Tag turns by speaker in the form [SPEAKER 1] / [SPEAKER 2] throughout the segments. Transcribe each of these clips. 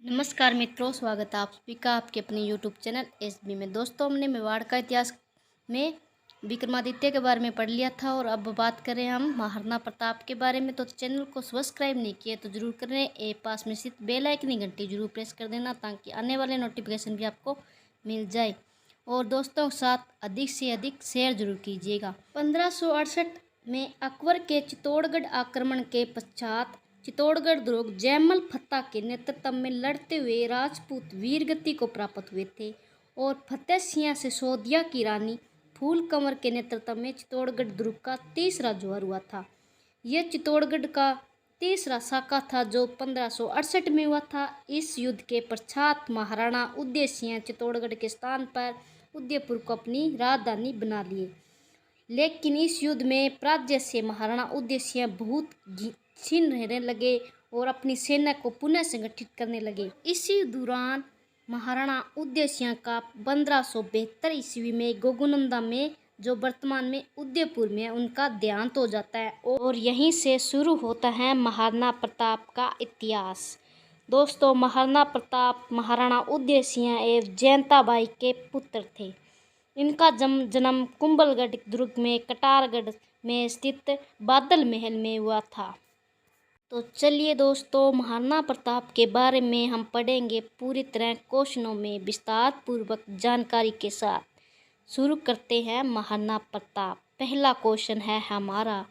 [SPEAKER 1] नमस्कार मित्रों, स्वागत है आप सभी का आपके अपने यूट्यूब चैनल एसबी में। दोस्तों, हमने मेवाड़ का इतिहास में विक्रमादित्य के बारे में पढ़ लिया था और अब बात करें हम महाराणा प्रताप के बारे में। तो चैनल को सब्सक्राइब नहीं किया तो जरूर करें। पास में स्थित बेल आइकन घंटी जरूर प्रेस कर देना ताकि आने वाले नोटिफिकेशन भी आपको मिल जाए। और दोस्तों के साथ अधिक से अधिक शेयर जरूर कीजिएगा। 1568 में अकबर के चित्तौड़गढ़ आक्रमण के पश्चात चित्तौड़गढ़ दुर्ग जयमल फत्ता के नेतृत्व में लड़ते हुए राजपूत वीरगति को प्राप्त हुए थे और फतेह सिंह सिसोदिया की रानी फूल कंवर के नेतृत्व में चित्तौड़गढ़ दुर्ग का तीसरा जोहर हुआ था। यह चित्तौड़गढ़ का तीसरा साका था जो 1568 में हुआ था। इस युद्ध के पश्चात महाराणा उदय सिंह चित्तौड़गढ़ के स्थान पर उदयपुर को अपनी राजधानी बना लिए, लेकिन इस युद्ध में पराजय से महाराणा उदय सिंह बहुत छीन रहने लगे और अपनी सेना को पुनः संगठित करने लगे। इसी दौरान महाराणा उदय सिंह का 1572 ईस्वी में गोगुनंदा में, जो वर्तमान में उदयपुर में, उनका देहांत हो जाता है और यहीं से शुरू होता है महाराणा प्रताप का इतिहास। दोस्तों, महाराणा प्रताप महाराणा उदय सिंह एवं जयंताबाई के पुत्र थे। इनका जन्म कुंभलगढ़ दुर्ग में कटारगढ़ में स्थित बादल महल में हुआ था। तो चलिए दोस्तों, महाराणा प्रताप के बारे में हम पढ़ेंगे पूरी तरह क्वेश्चनों में विस्तार पूर्वक जानकारी के साथ। शुरू करते हैं महाराणा प्रताप। पहला क्वेश्चन है हमारा,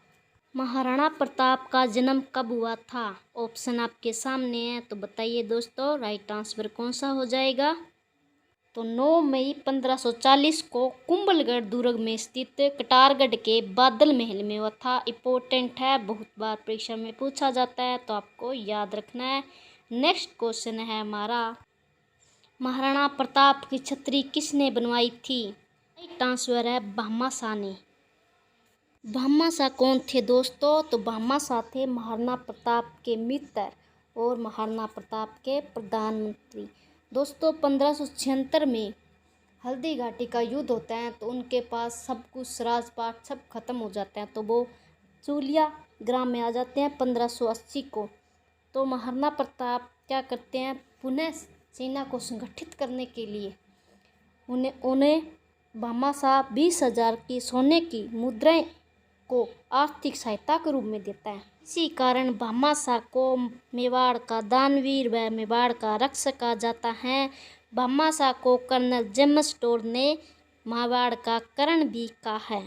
[SPEAKER 1] महाराणा प्रताप का जन्म कब हुआ था? ऑप्शन आपके सामने है, तो बताइए दोस्तों राइट आंसर कौन सा हो जाएगा। तो 9 मई 1540 को कुंभलगढ़ दुर्ग में स्थित कटारगढ़ के बादल महल में हुआ था। इम्पोर्टेंट है, बहुत बार परीक्षा में पूछा जाता है तो आपको याद रखना है। नेक्स्ट क्वेश्चन है हमारा, महाराणा प्रताप की छतरी किसने बनवाई थी? राइट आंसर है भामाशाह ने। भामाशाह कौन थे दोस्तों? तो भामाशाह थे महाराणा प्रताप के मित्र और महाराणा प्रताप के प्रधानमंत्री। दोस्तों, 1576 में हल्दी घाटी का युद्ध होता है तो उनके पास सब कुछ राजपाट सब खत्म हो जाते हैं, तो वो चूलिया ग्राम में आ जाते हैं 1580 को। तो महाराणा प्रताप क्या करते हैं, पुनः सेना को संगठित करने के लिए उन्हें भामाशाह 20,000 की सोने की मुद्राएं को आर्थिक सहायता के रूप में देता है। इसी कारण भामाशाह को मेवाड़ का दानवीर व मेवाड़ का रक्षक कहा जाता है। भामाशाह को कर्नल जेम्स टोड ने मेवाड़ का कर्ण भी कहा है।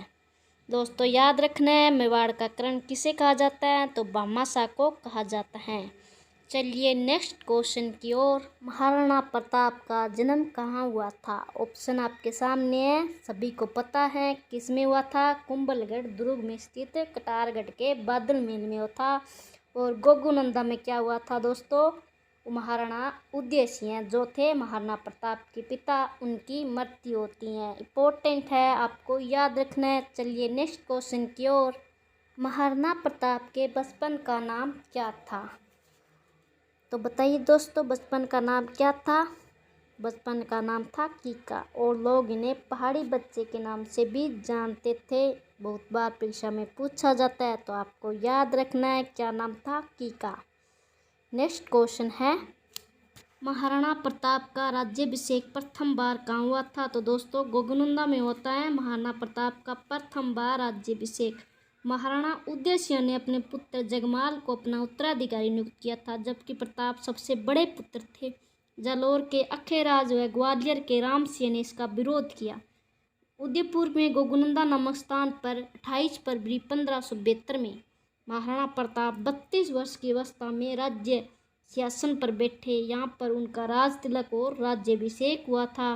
[SPEAKER 1] दोस्तों, याद रखना है, मेवाड़ का कर्ण किसे कहा जाता है? तो भामाशाह को कहा जाता है। चलिए नेक्स्ट क्वेश्चन की ओर, महाराणा प्रताप का जन्म कहाँ हुआ था? ऑप्शन आपके सामने है, सभी को पता है किस में हुआ था। कुंभलगढ़ दुर्ग में स्थित कटारगढ़ के बादल महल में हुआ था। और गोगुनंदा में क्या हुआ था दोस्तों? महाराणा उदय सिंह जो थे महाराणा प्रताप के पिता, उनकी मृत्यु होती है। इम्पोर्टेंट है, आपको याद रखना है। चलिए नेक्स्ट क्वेश्चन की ओर, महाराणा प्रताप के बचपन का नाम क्या था? तो बताइए दोस्तों, बचपन का नाम क्या था? बचपन का नाम था कीका और लोग इन्हें पहाड़ी बच्चे के नाम से भी जानते थे। बहुत बार परीक्षा में पूछा जाता है तो आपको याद रखना है क्या नाम था, कीका। नेक्स्ट क्वेश्चन है, महाराणा प्रताप का राज्याभिषेक प्रथम बार कहाँ हुआ था? तो दोस्तों, गोगुनंदा में होता है महाराणा प्रताप का प्रथम बार राज्याभिषेक। महाराणा उदय सिंह ने अपने पुत्र जगमाल को अपना उत्तराधिकारी नियुक्त किया था, जबकि प्रताप सबसे बड़े पुत्र थे। जालौर के अखेराज व ग्वालियर के राम सिंह ने इसका विरोध किया। उदयपुर में गोगुनंदा नामक स्थान पर 28 फरवरी 1572 में महाराणा प्रताप 32 वर्ष की अवस्था में राज्य सिंहासन पर बैठे। यहाँ पर उनका राज तिलक और राज्याभिषेक हुआ था।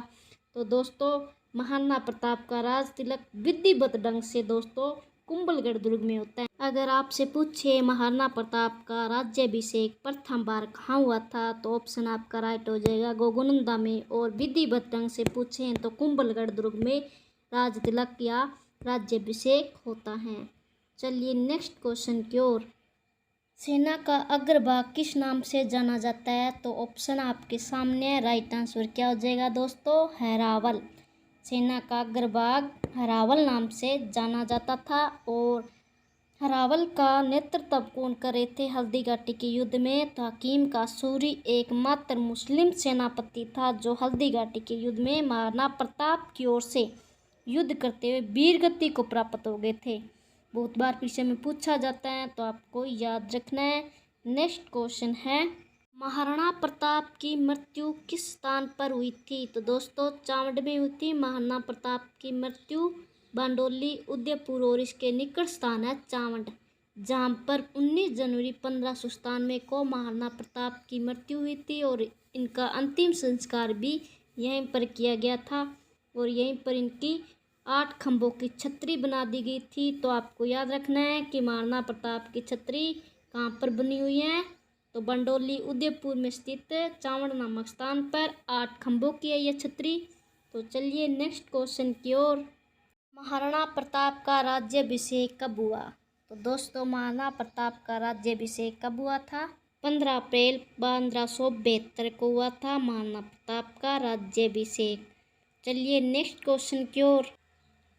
[SPEAKER 1] तो दोस्तों, महाराणा प्रताप का राज तिलक विधिवत ढंग से दोस्तों कुंभलगढ़ दुर्ग में होता है। अगर आपसे पूछे महाराणा प्रताप का राज्याभिषेक प्रथम बार कहाँ हुआ था, तो ऑप्शन आपका राइट हो जाएगा गोगुनंदा में। और विधिवत ढंग से पूछें तो कुंभलगढ़ दुर्ग में राज तिलक या राज्याभिषेक होता है। चलिए नेक्स्ट क्वेश्चन की ओर, सेना का अग्रभाग किस नाम से जाना जाता है? तो ऑप्शन आपके सामने है, राइट आंसर क्या हो जाएगा दोस्तों, हैरावल। सेना का अग्रभाग हरावल नाम से जाना जाता था। और हरावल का नेतृत्व कौन कर रहे थे हल्दी घाटी के युद्ध में? तो हकीम कासूरी एकमात्र मुस्लिम सेनापति था जो हल्दी घाटी के युद्ध में महाराणा प्रताप की ओर से युद्ध करते हुए वीरगति को प्राप्त हो गए थे। बहुत बार पीछे में पूछा जाता है तो आपको याद रखना है। नेक्स्ट क्वेश्चन है, महाराणा प्रताप की मृत्यु किस स्थान पर हुई थी? तो दोस्तों चावंड में हुई थी महाराणा प्रताप की मृत्यु। बांडोली, उदयपुर और इसके निकट स्थान है चावंड, जहाँ पर 19 जनवरी 1597 को महाराणा प्रताप की मृत्यु हुई थी और इनका अंतिम संस्कार भी यहीं पर किया गया था और यहीं पर इनकी 8 खंभों की छतरी बना दी गई थी। तो आपको याद रखना है कि महाराणा प्रताप की छतरी कहाँ पर बनी हुई है? तो बंडोली, उदयपुर में स्थित चावंड नामक स्थान पर 8 खंभों की है यह छतरी। तो चलिए नेक्स्ट क्वेश्चन की ओर। महाराणा प्रताप का राज्याभिषेक कब हुआ? तो दोस्तों महाराणा प्रताप का राज्याभिषेक कब हुआ था? 15 अप्रैल 1572 को हुआ था महाराणा प्रताप का राज्याभिषेक। चलिए नेक्स्ट क्वेश्चन की ओर।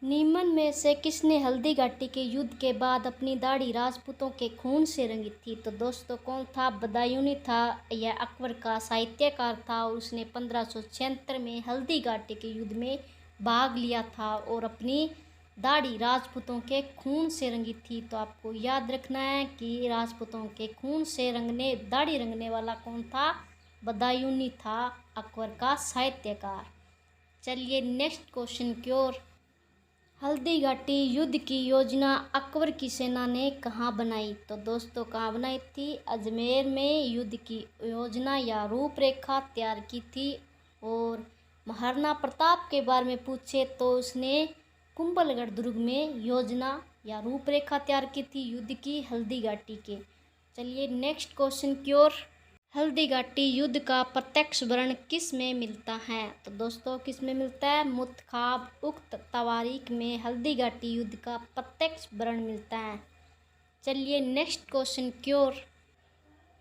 [SPEAKER 1] निम्न में से किसने हल्दी घाटी के युद्ध के बाद अपनी दाढ़ी राजपूतों के खून से रंगी थी? तो दोस्तों कौन था? बदायूनी था। यह अकबर का साहित्यकार था और उसने 1576 में हल्दी घाटी के युद्ध में भाग लिया था और अपनी दाढ़ी राजपूतों के खून से रंगी थी। तो आपको याद रखना है कि राजपूतों के खून से दाढ़ी रंगने वाला कौन था? बदायूनी था, अकबर का साहित्यकार। चलिए नेक्स्ट क्वेश्चन की ओर। हल्दी घाटी युद्ध की योजना अकबर की सेना ने कहाँ बनाई? तो दोस्तों कहाँ बनाई थी? अजमेर में युद्ध की योजना या रूपरेखा तैयार की थी। और महाराणा प्रताप के बारे में पूछे तो उसने कुंभलगढ़ दुर्ग में योजना या रूपरेखा तैयार की थी युद्ध की हल्दी घाटी के। चलिए नेक्स्ट क्वेश्चन की ओर। हल्दी घाटी युद्ध का प्रत्यक्ष वर्णन किस में मिलता है? तो दोस्तों किस में मिलता है? मुतखाब उक्त तवारीख में हल्दी घाटी युद्ध का प्रत्यक्ष वर्णन मिलता है। चलिए नेक्स्ट क्वेश्चन की ओर।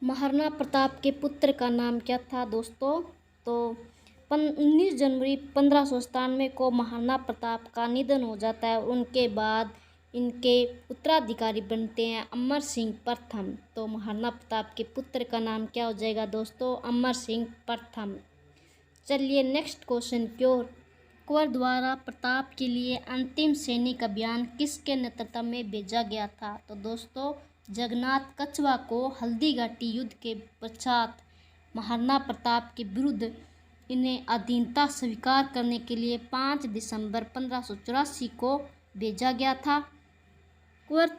[SPEAKER 1] महाराणा प्रताप के पुत्र का नाम क्या था दोस्तों? तो 19 जनवरी 1597 को महाराणा प्रताप का निधन हो जाता है। उनके बाद इनके उत्तराधिकारी बनते हैं अमर सिंह प्रथम। तो महाराणा प्रताप के पुत्र का नाम क्या हो जाएगा दोस्तों? अमर सिंह प्रथम। चलिए नेक्स्ट क्वेश्चन की ओर। अकबर द्वारा प्रताप के लिए अंतिम सैनिक अभियान किसके नेतृत्व में भेजा गया था? तो दोस्तों जगन्नाथ कछवा को हल्दी घाटी युद्ध के पश्चात महाराणा प्रताप के विरुद्ध इन्हें अधीनता स्वीकार करने के लिए 5 दिसंबर 1584 को भेजा गया था। अकबर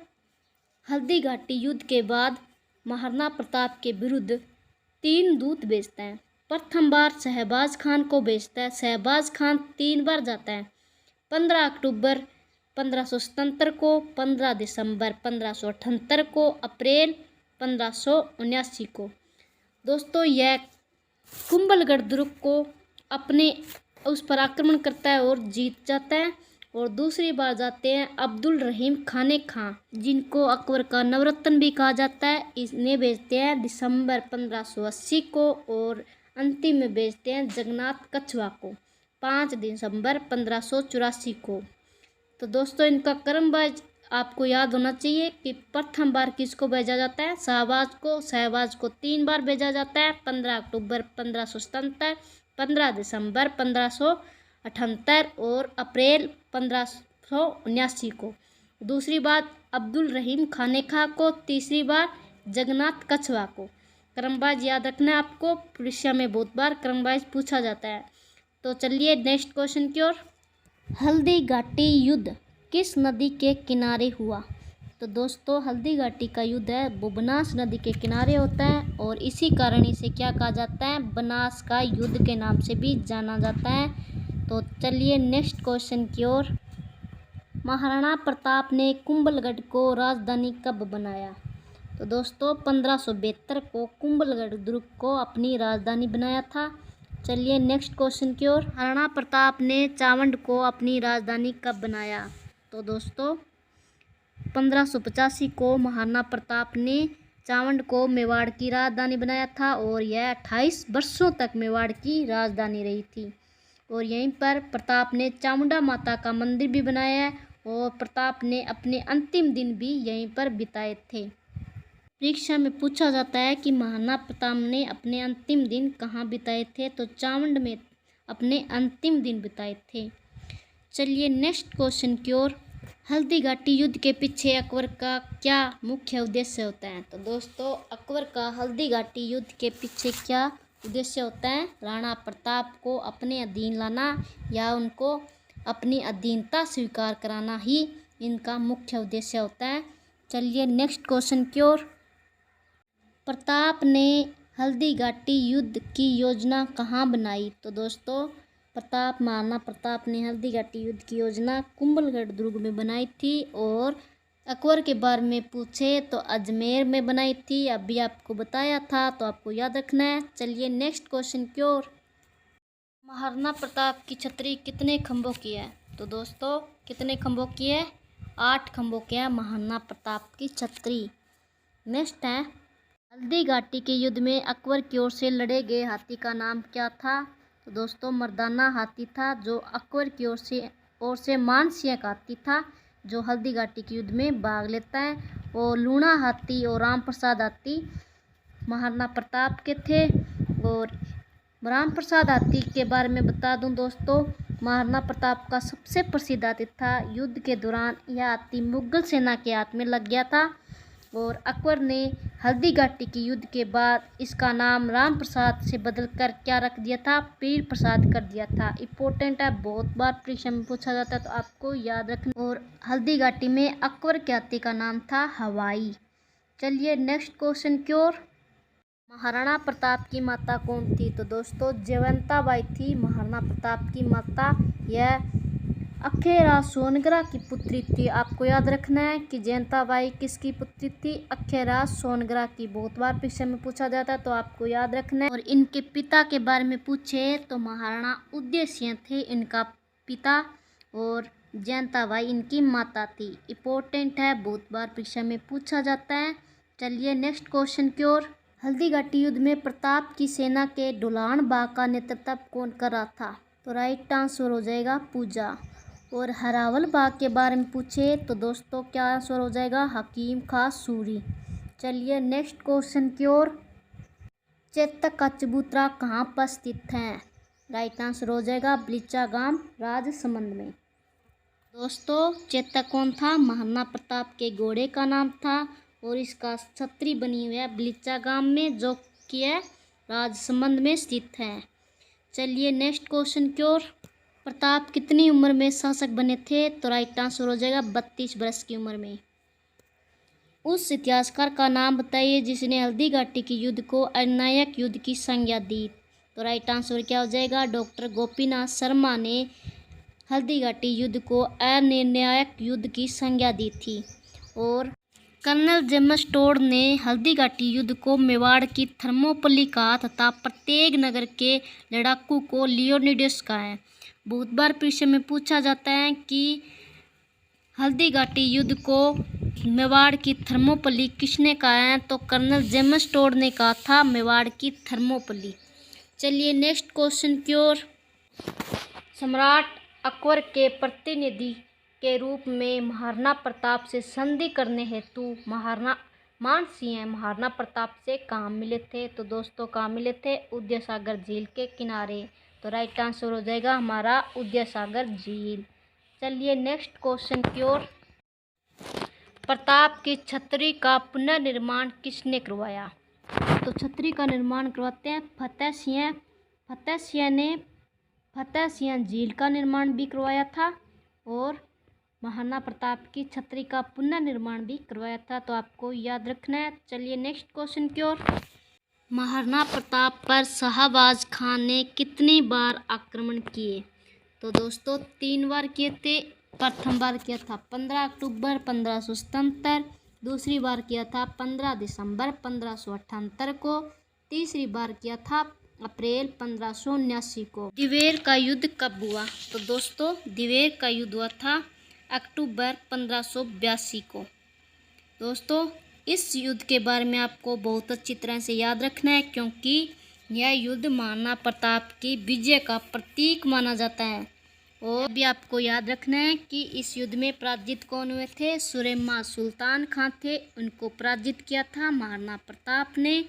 [SPEAKER 1] हल्दी घाटी युद्ध के बाद महाराणा प्रताप के विरुद्ध 3 दूत भेजता है। प्रथम बार शहबाज खान को भेजता है। शहबाज खान 3 बार जाता है, 15 अक्टूबर 1577 को, 15 दिसंबर 1578 को, अप्रैल 1579 को। दोस्तों यह कुंभलगढ़ दुर्ग को अपने उस पर आक्रमण करता है और जीत जाता है। और दूसरी बार जाते हैं अब्दुल रहीम खाने खां, जिनको अकबर का नवरत्न भी कहा जाता है। इन्हें भेजते हैं दिसंबर 1580 को और अंतिम में भेजते हैं जगन्नाथ कछवा को 5 दिसंबर 1584 को। तो दोस्तों इनका क्रमवार आपको याद होना चाहिए कि प्रथम बार किसको भेजा जाता है? शहबाज को। शहबाज को 3 बार भेजा जाता है, 15 अक्टूबर 1577, 15 दिसंबर 1578 और अप्रैल 1579 को। दूसरी बार अब्दुल रहीम खाने खां को, तीसरी बार जगन्नाथ कछवा को। क्रमवाइज याद रखना है आपको, परीक्षा में बहुत बार क्रमवाइज पूछा जाता है। तो चलिए नेक्स्ट क्वेश्चन की ओर। हल्दी घाटी युद्ध किस नदी के किनारे हुआ? तो दोस्तों हल्दी घाटी का युद्ध है वो बनास नदी के किनारे होता है और इसी कारण इसे क्या कहा जाता है? बनास का युद्ध के नाम से भी जाना जाता है। तो चलिए नेक्स्ट क्वेश्चन की ओर। महाराणा प्रताप ने कुंभलगढ़ को राजधानी कब बनाया? तो दोस्तों 1572 को कुंभलगढ़ दुर्ग को अपनी राजधानी बनाया था। चलिए नेक्स्ट क्वेश्चन की ओर। महाराणा प्रताप ने चावंड को अपनी राजधानी कब बनाया? तो दोस्तों 1585 को महाराणा प्रताप ने चावंड को मेवाड़ की राजधानी बनाया था और यह 28 वर्षों तक मेवाड़ की राजधानी रही थी। और यहीं पर प्रताप ने चामुंडा माता का मंदिर भी बनाया है और प्रताप ने अपने अंतिम दिन भी यहीं पर बिताए थे। परीक्षा में पूछा जाता है कि महाराणा प्रताप ने अपने अंतिम दिन कहाँ बिताए थे, तो चावंड में अपने अंतिम दिन बिताए थे। चलिए नेक्स्ट क्वेश्चन की ओर। हल्दी घाटी युद्ध के पीछे अकबर का क्या मुख्य उद्देश्य होता है? तो दोस्तों, अकबर का हल्दी घाटी युद्ध के पीछे क्या उद्देश्य होता है? राणा प्रताप को अपने अधीन लाना या उनको अपनी अधीनता स्वीकार कराना ही इनका मुख्य उद्देश्य होता है। चलिए नेक्स्ट क्वेश्चन की ओर। प्रताप ने हल्दी घाटी युद्ध की योजना कहाँ बनाई? तो दोस्तों, महाराणा प्रताप ने हल्दी घाटी युद्ध की योजना कुंभलगढ़ दुर्ग में बनाई थी। और अकबर के बारे में पूछे तो अजमेर में बनाई थी। अभी आपको बताया था तो आपको याद रखना है। चलिए नेक्स्ट क्वेश्चन की ओर। महाराणा प्रताप की छतरी कितने खंभों की है? तो दोस्तों, कितने खंभों की है? 8 खंभों की है महाराणा प्रताप की छतरी। नेक्स्ट है, हल्दी घाटी के युद्ध में अकबर की ओर से लड़े गए हाथी का नाम क्या था? तो दोस्तों, मर्दाना हाथी था, जो अकबर की ओर से मानसिंह हाथी था, जो हल्दी घाटी के युद्ध में भाग लेता है। और लूणा हाथी और राम प्रसाद हाथी महाराणा प्रताप के थे। और राम प्रसाद हाथी के बारे में बता दूं दोस्तों, महाराणा प्रताप का सबसे प्रसिद्ध हाथी था। युद्ध के दौरान यह हाथी मुगल सेना के हाथ में लग गया था और अकबर ने हल्दी घाटी के युद्ध के बाद इसका नाम राम प्रसाद से बदलकर क्या रख दिया था? पीर प्रसाद कर दिया था। इम्पोर्टेंट है, बहुत बार परीक्षा में पूछा जाता है तो आपको याद रखना। और हल्दी घाटी में अकबर के हाथी का नाम था हवाई। चलिए नेक्स्ट क्वेश्चन की ओर। महाराणा प्रताप की माता कौन थी? तो दोस्तों, जयवंता बाई थी महाराणा प्रताप की माता। यह अखेरा सोनगरा की पुत्री थी। आपको याद रखना है कि जयवंता बाई किसकी पुत्री थी? अखेरा सोनगरा की। बहुत बार परीक्षा में पूछा जाता है तो आपको याद रखना है। और इनके पिता के बारे में पूछे तो महाराणा उदय सिंह थे इनका पिता और जयवंता बाई इनकी माता थी। इम्पोर्टेंट है, बहुत बार परीक्षा में पूछा जाता है। चलिए नेक्स्ट क्वेश्चन की ओर। हल्दी घाटी युद्ध में प्रताप की सेना के ढुलान बाग का नेतृत्व कौन कर रहा था? तो राइट आंसर हो जाएगा पूजा। और हरावल बाग के बारे में पूछे तो दोस्तों, क्या आंसर हो जाएगा? हकीम खां सूरी। चलिए नेक्स्ट क्वेश्चन की ओर। चेतक का चबूतरा कहाँ पर स्थित है? राइट आंसर हो जाएगा बलीचागाम राजसमंद में। दोस्तों, चेतक कौन था? महाराणा प्रताप के घोड़े का नाम था और इसका छतरी बनी हुई है बलीचागाम में, जो कि है राजसमंद में स्थित है। चलिए नेक्स्ट क्वेश्चन की ओर। प्रताप कितनी उम्र में शासक बने थे? तो राइट आंसर हो जाएगा 32 वर्ष की उम्र में। उस इतिहासकार का नाम बताइए जिसने हल्दी घाटी के युद्ध को अनिर्णायक युद्ध की संज्ञा दी। तो राइट आंसर क्या हो जाएगा? डॉक्टर गोपीनाथ शर्मा ने हल्दी घाटी युद्ध को अनिर्णायक युद्ध की संज्ञा दी थी। और कर्नल जेम्स टोड ने हल्दी घाटी युद्ध को मेवाड़ की थर्मोपल्ली कहा तथा प्रत्येक नगर के लड़ाकू को लियोनिडास कहा है। बहुत बार परीक्षा में पूछा जाता है कि हल्दी घाटी युद्ध को मेवाड़ की थर्मोपल्ली किसने कहा है? तो कर्नल जेम्स टोड ने कहा था मेवाड़ की थर्मोपल्ली। चलिए नेक्स्ट क्वेश्चन की ओर। सम्राट अकबर के प्रतिनिधि के रूप में महाराणा प्रताप से संधि करने हेतु महाराणा मानसिंह महाराणा प्रताप से कहाँ मिले थे? तो दोस्तों, कहाँ मिले थे? उदय सागर झील के किनारे। तो राइट आंसर हो जाएगा हमारा उदय सागर झील। चलिए नेक्स्ट क्वेश्चन की ओर। प्रताप की छतरी का पुनर्निर्माण किसने करवाया? तो छतरी का निर्माण करवाते हैं फतेह सिंह। फतेह सिंह ने फतेह सिंह झील का निर्माण भी करवाया था और महाराणा प्रताप की छतरी का पुनर्निर्माण भी करवाया था, तो आपको याद रखना है। चलिए नेक्स्ट क्वेश्चन की ओर। महाराणा प्रताप पर शाहबाज खान ने कितनी बार आक्रमण किए? तो दोस्तों, 3 बार किए थे। प्रथम बार किया था 15 अक्टूबर 1577, दूसरी बार किया था 15 दिसंबर 1578 को, तीसरी बार किया था अप्रैल 1579 को। दिवेर का युद्ध कब हुआ? तो दोस्तों, दिवेर का युद्ध हुआ था अक्टूबर 1582 को। दोस्तों, इस युद्ध के बारे में आपको बहुत अच्छी तरह से याद रखना है क्योंकि यह युद्ध महाराणा प्रताप की विजय का प्रतीक माना जाता है। और भी आपको याद रखना है कि इस युद्ध में पराजित कौन हुए थे। सुरेमा सुल्तान खां थे, उनको पराजित किया था महाराणा प्रताप ने।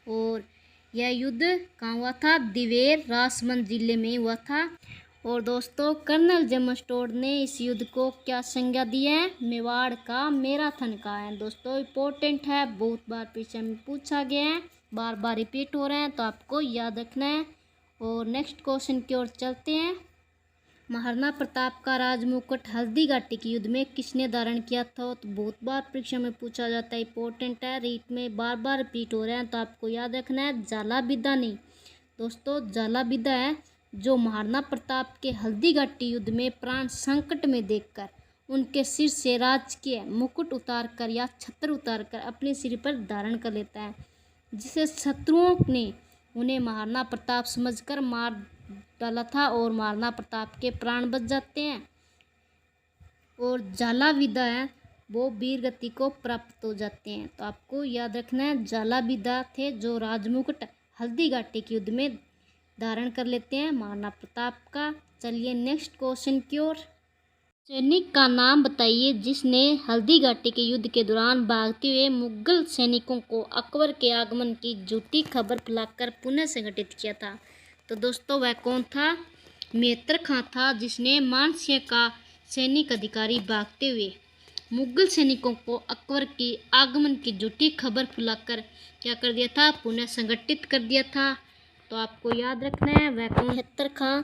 [SPEAKER 1] और यह युद्ध कहाँ हुआ था? दिवेर राजसमंद जिले में हुआ था। और दोस्तों कर्नल जेम्स टोड ने इस युद्ध को क्या संज्ञा दी है? मेवाड़ का मैराथन का है। दोस्तों इंपॉर्टेंट है, बहुत बार पीछे में पूछा गया है, बार बार रिपीट हो रहे हैं, तो आपको याद रखना है। और नेक्स्ट क्वेश्चन की ओर चलते हैं। महाराणा प्रताप का राजमुकुट हल्दी घाटी के युद्ध में किसने धारण किया था? तो बहुत बार परीक्षा में पूछा जाता है, इंपॉर्टेंट है, रीट में बार बार रिपीट हो रहे हैं, तो आपको याद रखना है झालाविदा नहीं। दोस्तों झालाविदा है जो महाराणा प्रताप के हल्दी घाटी युद्ध में प्राण संकट में देखकर उनके सिर से राजकीय मुकुट उतारकर या छत्र उतारकर अपने सिर पर धारण कर लेता है, जिसे शत्रुओं ने उन्हें महाराणा प्रताप समझकर मार डाला था और महाराणा प्रताप के प्राण बच जाते हैं। और झालाविदा है वो वीर गति को प्राप्त हो जाते हैं, तो आपको याद रखना है झालाविदा थे जो राजमुकुट हल्दी घाटी के युद्ध में धारण कर लेते हैं महाराणा प्रताप का। चलिए नेक्स्ट क्वेश्चन की ओर। सैनिक का नाम बताइए जिसने हल्दी घाटी के युद्ध के दौरान भागते हुए मुगल सैनिकों को अकबर के आगमन की झूठी खबर फैलाकर पुनः संगठित किया था। तो दोस्तों वह कौन था? मेहतर खां था, जिसने मानसिंह का सैनिक अधिकारी भागते हुए मुगल सैनिकों को अकबर के आगमन की झूठी खबर फैलाकर क्या कर दिया था? पुनः संगठित कर दिया था। तो आपको याद रखना है वह कौन? मेहतर खां।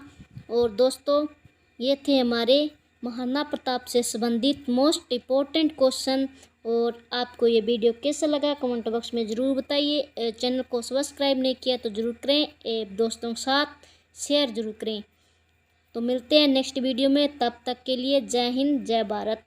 [SPEAKER 1] और दोस्तों ये थे हमारे महाराणा प्रताप से संबंधित मोस्ट इम्पोर्टेंट क्वेश्चन। और आपको ये वीडियो कैसा लगा कमेंट बॉक्स में ज़रूर बताइए। चैनल को सब्सक्राइब नहीं किया तो ज़रूर करें, दोस्तों के साथ शेयर ज़रूर करें। तो मिलते हैं नेक्स्ट वीडियो में, तब तक के लिए जय हिंद जय भारत।